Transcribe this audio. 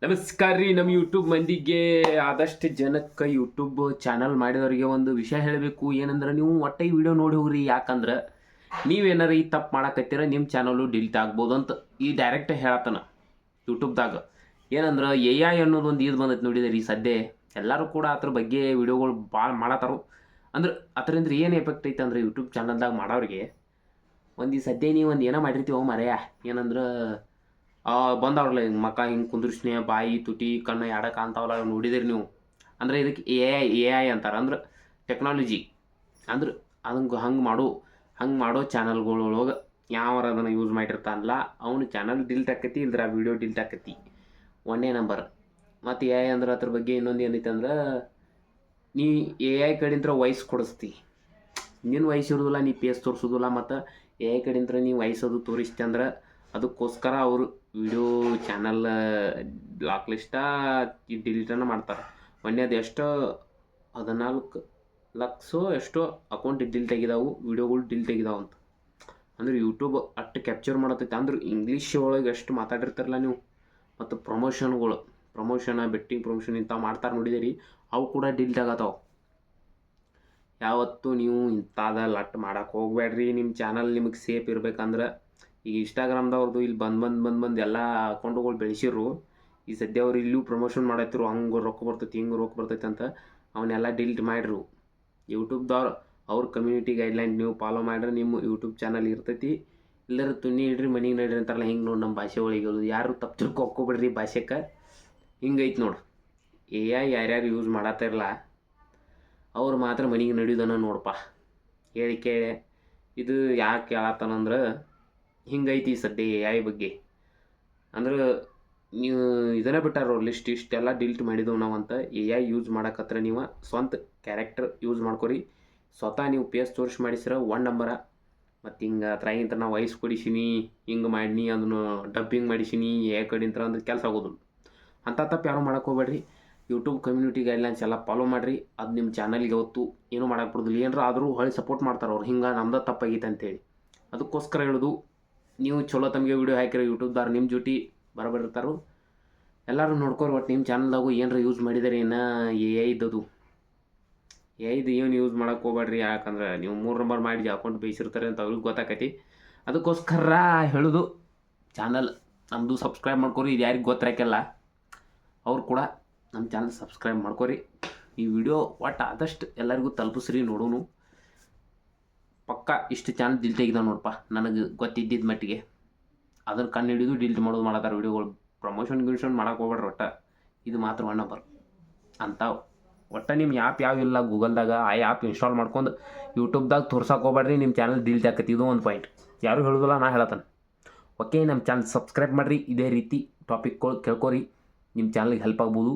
ನಮಸ್ಕಾರ ರೀ. ನಮ್ಮ ಯೂಟ್ಯೂಬ್ ಮಂದಿಗೆ ಆದಷ್ಟು ಜನಕ್ಕೆ ಯೂಟ್ಯೂಬ್ ಚಾನಲ್ ಮಾಡಿದವರಿಗೆ ಒಂದು ವಿಷಯ ಹೇಳಬೇಕು. ಏನಂದ್ರೆ ನೀವು ಒಟ್ಟೆ ಈ ವಿಡಿಯೋ ನೋಡಿ ಹೋಗ್ರಿ. ಯಾಕಂದ್ರೆ ನೀವೇನಾರ ಈ ತಪ್ಪು ಮಾಡಕತ್ತೀರ ನಿಮ್ಮ ಚಾನಲು ಡಿಲೀಟ್ ಆಗ್ಬೋದು ಅಂತ ಈ ಡೈರೆಕ್ಟ್ ಹೇಳತ್ತನ ಯೂಟ್ಯೂಬ್ದಾಗ. ಏನಂದ್ರೆ ಎ ಐ ಅನ್ನೋದು ಒಂದು ಇದು ಬಂದೈತೆ ನೋಡಿದ್ರಿ. ಸದ್ಯ ಎಲ್ಲರೂ ಕೂಡ ಅದ್ರ ಬಗ್ಗೆ ವಿಡಿಯೋಗಳು ಭಾಳ ಮಾಡತ್ತಾರೋ. ಅಂದ್ರೆ ಅದರಿಂದ ಏನು ಎಫೆಕ್ಟ್ ಐತೆ ಅಂದ್ರೆ ಯೂಟ್ಯೂಬ್ ಚಾನಲ್ದಾಗ ಮಾಡೋರಿಗೆ ಒಂದು ಈ ಸದ್ಯ ನೀವು ಒಂದು ಏನೋ ಮಾಡಿರ್ತೀವೋ ಮರೆಯ. ಏನಂದ್ರೆ ಬಂದವ್ರಲ್ಲ ಹಿಂಗೆ ಮಕ್ಕ ಹಿಂಗೆ ಕುಂದ್ರಿಸ್ನೆ ಬಾಯಿ ತುಟಿ ಕಣ್ಣು ಎಡ ಕಾಣ್ತಾವಲ್ಲ ನೋಡಿದಿರಿ ನೀವು. ಅಂದ್ರೆ ಇದಕ್ಕೆ ಎ ಐ ಅಂತಾರೆ. ಅಂದ್ರೆ ಟೆಕ್ನಾಲಜಿ. ಅಂದ್ರೆ ಅದಂಗೆ ಹಂಗೆ ಮಾಡೋ ಚಾನಲ್ಗಳೊಳಗೆ ಯಾವಾರ ಅದನ್ನು ಯೂಸ್ ಮಾಡಿರ್ತಾನಲ್ಲ ಅವನು ಚಾನಲ್ ಡಿಲ್ಟ್ ಆಕತಿ, ಇಲ್ದ್ರ ವೀಡಿಯೋ ಡಿಲ್ಟ್ ಆಕತಿ. ಒಂದೇ ನಂಬರ್. ಮತ್ತು ಎ ಐ ಅಂದ್ರೆ ಅದ್ರ ಬಗ್ಗೆ ಇನ್ನೊಂದು ಏನೈತೆ ಅಂದ್ರೆ ನೀ ಎ ಐ ಕಡೆಯಿಂದ ವಾಯ್ಸ್ ಕೊಡಿಸ್ತಿ. ನಿನ್ನ ವಾಯ್ಸ್ ಇರೋದಿಲ್ಲ, ನೀ ಪೇಸ್ ತೋರಿಸೋದಿಲ್ಲ. ಮತ್ತು ಎ ಐ ಕಡೆಯಿಂದ ನೀವು ವಾಯ್ಸೋದು ತೋರಿಸ್ತಿ ಅಂದ್ರೆ ಅದಕ್ಕೋಸ್ಕರ ಅವರು ವಿಡಿಯೋ ಚಾನಲ್ ಬ್ಲಾಕ್ ಲಿಸ್ಟ ಡಿಲೀಟನ್ನು ಮಾಡ್ತಾರೆ. ಮೊನ್ನೆದು ಎಷ್ಟೋ 14 ಲಕ್ಷ ಎಷ್ಟೋ ಅಕೌಂಟ್ ಡಿಲೀಟ್ ಆಗಿದಾವು, ವಿಡಿಯೋಗಳು ಡಿಲೀಟ್ ಆಗಿದಾವೆ ಅಂತ. ಅಂದ್ರೆ ಯೂಟ್ಯೂಬ್ ಅಷ್ಟು ಕ್ಯಾಪ್ಚರ್ ಮಾಡತೈತೆ. ಅಂದ್ರೆ ಇಂಗ್ಲೀಷ್ ಒಳಗೆ ಎಷ್ಟು ಮಾತಾಡಿರ್ತಾರಲ್ಲ ನೀವು. ಮತ್ತು ಪ್ರಮೋಷನ್ ಬೆಟ್ಟಿಂಗ್ ಪ್ರಮೋಷನ್ ಇಂಥವು ಮಾಡ್ತಾರೆ ನೋಡಿದಿರಿ, ಅವು ಕೂಡ ಡಿಲೀಟ್ ಆಗತ್ತಾವೆ. ಯಾವತ್ತೂ ನೀವು ಇಂಥದ ಲಟ್ ಮಾಡಕ್ಕೆ ಹೋಗ್ಬೇಡ್ರಿ. ನಿಮ್ಮ ಚಾನಲ್ ನಿಮಗೆ ಸೇಫ್ ಇರ್ಬೇಕಂದ್ರೆ ಈಗ ಇನ್ಸ್ಟಾಗ್ರಾಮ್ದವ್ರದ್ದು ಇಲ್ಲಿ ಬಂದು ಎಲ್ಲ ಅಕೌಂಟ್ಗಳು ಬೆಳೆಸಿರು. ಈ ಸದ್ಯ ಅವ್ರು ಇಲ್ಲೂ ಪ್ರಮೋಷನ್ ಮಾಡತ್ತಿರು, ಹಂಗೆ ರೊಕ್ಕ ಬರ್ತೈತಿ ಹಿಂಗೆ ರೊಕ್ಕ ಬರ್ತೈತಿ ಅಂತ ಅವನ್ನೆಲ್ಲ ಡಿಲೀಟ್ ಮಾಡಿರು. ಯೂಟ್ಯೂಬ್ದವ್ರು ಅವ್ರ ಕಮ್ಯುನಿಟಿ ಗೈಡ್ಲೈನ್ ನೀವು ಫಾಲೋ ಮಾಡಿದ್ರೆ ನಿಮ್ಮ ಯೂಟ್ಯೂಬ್ ಚಾನಲ್ ಇರ್ತೈತಿ. ಎಲ್ಲರೂ ತುನಿ ಇಡ್ರಿ ಮನೆಗೆ ನಡ್ರಿ ಅಂತಾರಲ್ಲ, ಹಿಂಗೆ ನೋಡಿ ನಮ್ಮ ಭಾಷೆ ಒಳಗೆ ಯಾರು ತಪ್ಪು ತಿಳ್ಕೊಬಿಡ್ರಿ. ಭಾಷೆಗೆ ಹಿಂಗೈತೆ ನೋಡಿ. ಎ ಐ ಯಾರ್ಯಾರು ಯೂಸ್ ಮಾಡತ್ತಿರಲ್ಲ ಅವ್ರು ಮಾತ್ರ ಮನೆಗೆ ನಡೆಯೋದನ್ನು ನೋಡಪ್ಪ. ಕೇಳಿ ಇದು ಯಾಕೆ ಹೇಳತ್ತಾನಂದ್ರೆ ಹಿಂಗೈತಿ ಸದ್ಯ ಎ ಐ ಬಗ್ಗೆ. ಅಂದ್ರೆ ನೀವು ಇದನ್ನೇ ಬಿಟ್ಟಾರ ಲಿಸ್ಟ್ ಇಷ್ಟೆಲ್ಲ ಡಿಲೀಟ್ ಮಾಡಿದೆವು ನಾವು ಅಂತ. ಎ ಐ ಯೂಸ್ ಮಾಡಕತ್ರ ನೀವು ಸ್ವಂತ ಕ್ಯಾರೆಕ್ಟರ್ ಯೂಸ್ ಮಾಡ್ಕೊರಿ. ಸ್ವತಃ ನೀವು ಪೇಸ್ ತೋರಿಸಿ ಮಾಡಿಸಿರ 1 ನಂಬರ. ಮತ್ತು ಹಿಂಗೆ ಅದ್ರಾಗಿಂತ ನಾವು ವಾಯ್ಸ್ ಕೊಡಿಸೀನಿ, ಹಿಂಗೆ ಮಾಡೀನಿ, ಅದನ್ನು ಡಬ್ಬಿಂಗ್ ಮಾಡಿಸೀನಿ ಎ ಐ ಕಡೆಯಿಂದ ಅಂದ್ರೆ ಕೆಲಸ ಆಗೋದಿಲ್ಲ. ಅಂಥ ತಪ್ಪು ಯಾರು ಮಾಡಕ್ಕೆ ಹೋಗ್ಬೇಡ್ರಿ. ಯೂಟ್ಯೂಬ್ ಕಮ್ಯುನಿಟಿ ಗೈಡ್ಲೈನ್ಸ್ ಎಲ್ಲ ಫಾಲೋ ಮಾಡಿರಿ. ಅದು ನಿಮ್ಮ ಚಾನಲ್ಗೆ ಯಾವತ್ತು ಏನೂ ಮಾಡಕ್ಕೆ ಬಿಡೋದಿಲ್ಲ. ಏನಾರ ಆದರೂ ಹೊಳ್ಳಿ ಸಪೋರ್ಟ್ ಮಾಡ್ತಾರೆ ಅವ್ರು, ಹಿಂಗೆ ನಮ್ದು ತಪ್ಪಾಗೈತೆ ಅಂತೇಳಿ. ಅದಕ್ಕೋಸ್ಕರ ಹೇಳೋದು, ನೀವು ಚಲೋ ತಮಗೆ ವಿಡಿಯೋ ಹಾಕಿರೋ ಯೂಟ್ಯೂಬ್ದಾರ ನಿಮ್ಮ ಜೊತೆ ಬರಬರಿರ್ತಾರೋ. ಎಲ್ಲರೂ ನೋಡ್ಕೊರಿ. ಒಟ್ಟು ನಿಮ್ಮ ಚಾನಲ್ದಾಗೂ ಏನರ ಯೂಸ್ ಮಾಡಿದರೆ ಏನೋ ಎ ಐದದು ಏನು ಯೂಸ್ ಮಾಡಕ್ಕೆ ಹೋಗ್ಬೇಡ್ರಿ. ಯಾಕಂದ್ರೆ ನೀವು 3 ನಂಬರ್ ಮಾಡಿ ಅಕೌಂಟ್ ಬೇಯಿಸಿರ್ತಾರೆ ಅಂತ ಅವ್ರಿಗೆ ಗೊತ್ತಾಕೈತಿ. ಅದಕ್ಕೋಸ್ಕರ ಹೇಳೋದು, ಚಾನಲ್ ನಮ್ಮದು ಸಬ್ಸ್ಕ್ರೈಬ್ ಮಾಡ್ಕೊರಿ. ಇದು ಯಾರಿಗೆ ಗೊತ್ತಾಕಿಲ್ಲ ಅವ್ರು ಕೂಡ ನಮ್ಮ ಚಾನಲ್ ಸಬ್ಸ್ಕ್ರೈಬ್ ಮಾಡ್ಕೊರಿ. ಈ ವಿಡಿಯೋ ಒಟ್ಟು ಆದಷ್ಟು ಎಲ್ಲರಿಗೂ ತಲುಪಿಸ್ರಿ. ನೋಡೋನು ಪಕ್ಕ ಇಷ್ಟು ಚಾನಲ್ ಡಿಲೀಟ್ ಆಗಿದಾವೆ ನೋಡಪ್ಪ, ನನಗೆ ಗೊತ್ತಿದ್ದಿದ್ದ ಮಟ್ಟಿಗೆ. ಅದನ್ನು ಕಣ್ಣು ಹಿಡಿದು ಡಿಲೀಟ್ ಮಾಡತ್ತಾರೆ ವಿಡಿಯೋಗಳು. ಪ್ರಮೋಷನ್ ಮಾಡಕ್ಕೆ ಹೋಗ್ಬೇಡ್ರಿ. ಇದು ಮಾತ್ರ 1 ನಂಬರ್ ಅಂತಾವೆ. ನಿಮ್ಮ ಆ್ಯಪ್ ಇಲ್ಲ ಗೂಗಲ್ದಾಗ ಆ ಆ್ಯಪ್ ಇನ್ಸ್ಟಾಲ್ ಮಾಡ್ಕೊಂಡು ಯೂಟ್ಯೂಬ್ದಾಗ ತೋರ್ಸಕ್ಕೆ ಹೋಗ್ಬೇಡ್ರಿ. ನಿಮ್ಮ ಚಾನಲ್ ಡಿಲೀಟ್ ಆಕತಿ. ಇದು ಒಂದು ಪಾಯಿಂಟ್ ಯಾರು ಹೇಳೋದಿಲ್ಲ, ನಾ ಹೇಳತ್ತಾನೆ. ಓಕೆ, ನಮ್ಮ ಚಾನಲ್ ಸಬ್ಸ್ಕ್ರೈಬ್ ಮಾಡಿರಿ. ಇದೇ ರೀತಿ ಟಾಪಿಕ್ಗಳು ಕೇಳ್ಕೊರಿ, ನಿಮ್ಮ ಚಾನಲ್ಗೆ ಹೆಲ್ಪ್ ಆಗ್ಬೋದು.